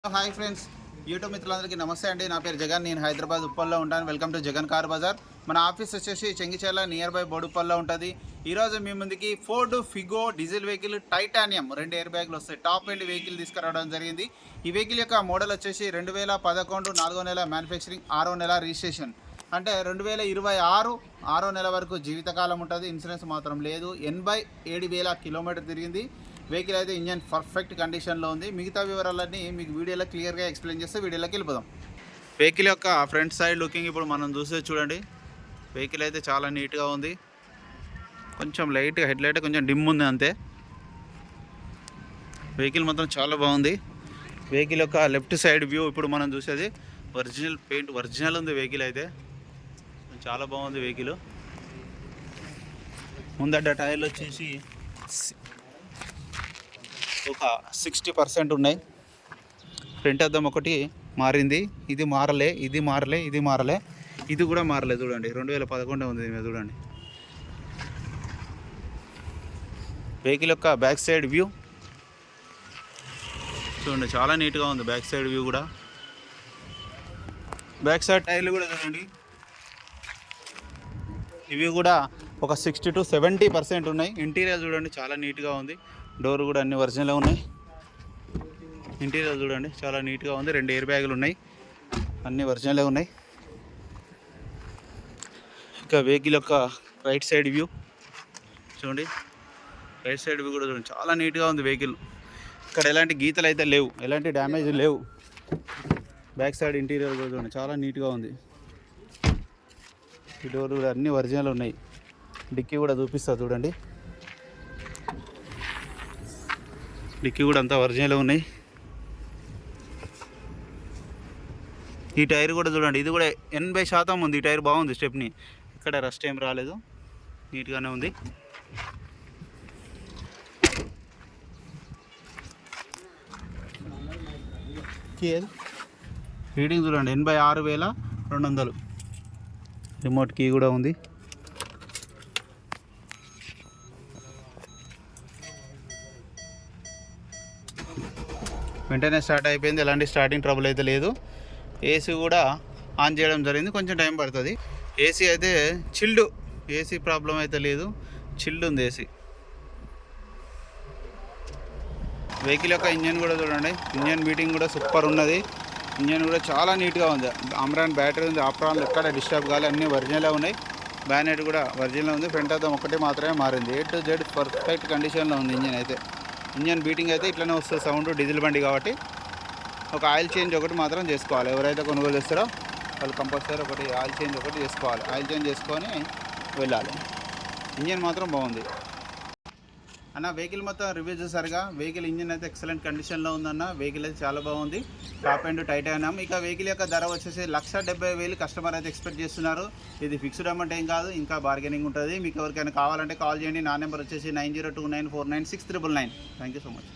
Hi friends, YouTube మిత్రులందరికీ నమస్తే అండి. నా పేరు జగన్. నేను హైదరాబాద్ ఉప్పల్లో ఉంటాను. Welcome to Jagan car bazaar. మన ఆఫీస్ వచ్చేసి చెంగిచెర్ల నియర్ బై బోడుప్పల్లో ఉంటుంది. ఈరోజు మీ ముందుకి Ford Figo diesel vehicle titanium 2 air బ్యాగులు వస్తాయి. టాప్ ఎండ్ వెహికల్ తీసుకురావడం జరిగింది. ఈ వెహికల్ యొక్క మోడల్ వచ్చేసి 2011 4వ నెల మ్యానుఫ్యాక్చరింగ్, 6వ నెల రిజిస్ట్రేషన్. అంటే 2026 6వ నెల వరకు జీవితకాలం ఉంటుంది. ఇన్సూరెన్స్ మాత్రం లేదు. 87,000 కిలోమీటర్ తిరిగింది. వెహికల్ అయితే ఇంజన్ పర్ఫెక్ట్ కండిషన్లో ఉంది. మిగతా వివరాలన్నీ మీకు వీడియోలో క్లియర్గా ఎక్స్ప్లెయిన్ చేస్తే వీడియోలోకి వెళ్ళిపోదాం. వెహికల్ యొక్క ఫ్రంట్ సైడ్ లుకింగ్ ఇప్పుడు మనం చూస్తే చూడండి. వెహికల్ అయితే చాలా నీట్గా ఉంది. కొంచెం లైట్గా హెడ్లైట్ కొంచెం డిమ్ ఉంది అంతే. వెహికల్ మాత్రం చాలా బాగుంది. వెహికల్ యొక్క లెఫ్ట్ సైడ్ వ్యూ ఇప్పుడు మనం చూసేది. ఒరిజినల్ పెయింట్ ఒరిజినల్ ఉంది. వెహికల్ అయితే చాలా బాగుంది. వెహికల్ ముందడ్డ టైర్లు వచ్చేసి ఒక 60% ఉన్నాయి. ఫ్రంట్ అద్దం ఒకటి మారింది. ఇది మారలే, ఇది మారలే, ఇది మారలే, ఇది కూడా మారలే. చూడండి 2011 ఉంది దీని మీద. చూడండి వెహికల్ యొక్క బ్యాక్ సైడ్ వ్యూ చూడండి. చాలా నీట్గా ఉంది బ్యాక్ సైడ్ వ్యూ కూడా. బ్యాక్ సైడ్ టైర్లు కూడా చూడండి. ఇవి కూడా ఒక 60 to 70% ఉన్నాయి. ఇంటీరియర్ చూడండి చాలా నీట్గా ఉంది. డోర్ కూడా అన్ని ఒరిజినల్ ఉన్నాయి. ఇంటీరియర్ చూడండి చాలా నీట్గా ఉంది. 2 ఎయిర్ బ్యాగులు ఉన్నాయి. అన్ని ఒరిజినలే ఉన్నాయి. ఇంకా వెహికల్ యొక్క రైట్ సైడ్ వ్యూ చూడండి. రైట్ సైడ్ వ్యూ కూడా చూడండి చాలా నీట్గా ఉంది వెహికల్. ఇక్కడ ఎలాంటి గీతలు అయితే లేవు, ఎలాంటి డ్యామేజ్ లేవు. బ్యాక్ సైడ్ ఇంటీరియర్ కూడా చూడండి చాలా నీట్గా ఉంది. ఈ డోర్ కూడా అన్ని ఒరిజినల్ ఉన్నాయి. డిక్కీ కూడా చూపిస్తా చూడండి. డిక్కీ కూడా అంతా ఒరిజినల్ ఉన్నాయి. ఈ టైర్ కూడా చూడండి. ఇది కూడా 80% ఉంది. ఈ టైర్ బాగుంది. స్టెప్ని ఇక్కడ రస్ట్ ఏం రాలేదు. నీట్గానే ఉంది. రీడింగ్ చూడండి 86,200. రిమోట్ కీ కూడా ఉంది. వెంటనే స్టార్ట్ అయిపోయింది. ఎలాంటి స్టార్టింగ్ ట్రబుల్ అయితే లేదు. ఏసీ కూడా ఆన్ చేయడం జరిగింది. కొంచెం టైం పడుతుంది. ఏసీ అయితే చిల్డ్, ఏసీ ప్రాబ్లం అయితే లేదు. చిల్డ్ ఉంది ఏసీ. వెహికల్ యొక్క ఇంజన్ కూడా చూడండి. ఇంజన్ బీటింగ్ కూడా సూపర్ ఉన్నది. ఇంజన్ కూడా చాలా నీట్గా ఉంది. అమ్రాన్ బ్యాటరీ ఉంది. ఆప్రాన్ ఎక్కడ డిస్టర్బ్ కావాలి. అన్నీ ఒరిజినలే ఉన్నాయి. బ్యానెట్ కూడా ఒరిజినల్ ఉంది. ఫ్రంట్ అద్దం ఒకటి మాత్రమే మారింది. A to Z పర్ఫెక్ట్ కండిషన్లో ఉంది ఇంజన్ అయితే. ఇంజన్ బీటింగ్ అయితే ఇట్లనే వస్తుంది సౌండ్. డీజిల్ బండి కాబట్టి ఒక ఆయిల్ చేంజ్ ఒకటి మాత్రం చేసుకోవాలి. ఎవరైతే కొనుగోలు చేస్తారో వాళ్ళు కంపల్సరీ ఒకటి ఆయిల్ చేంజ్ ఒకటి చేసుకోవాలి. ఆయిల్ చేంజ్ చేసుకొని వెళ్ళాలి. ఇంజన్ మాత్రం బాగుంది అన్న. వెహికల్ మొత్తం రివ్యూ చేశారుగా. వెహికల్ ఇంజన్ అయితే ఎక్సలెంట్ కండిషన్లో ఉందన్న. వెహికల్ అయితే చాలా బాగుంది. Top end titanium. ఇక వెహికల్ యొక్క ధర వచ్చేసి 1,70,000 కస్టమర్ అయితే ఎక్స్పెక్ట్ చేస్తున్నారు. ఇది ఫిక్స్డ్ అమౌంట్ ఏం కాదు, ఇంకా బార్గెనింగ్ ఉంటుంది. మీకు ఎవరికైనా కావాలంటే కాల్ చేయండి. నా నెంబర్ వచ్చేసి 9029496999. Thank you so much.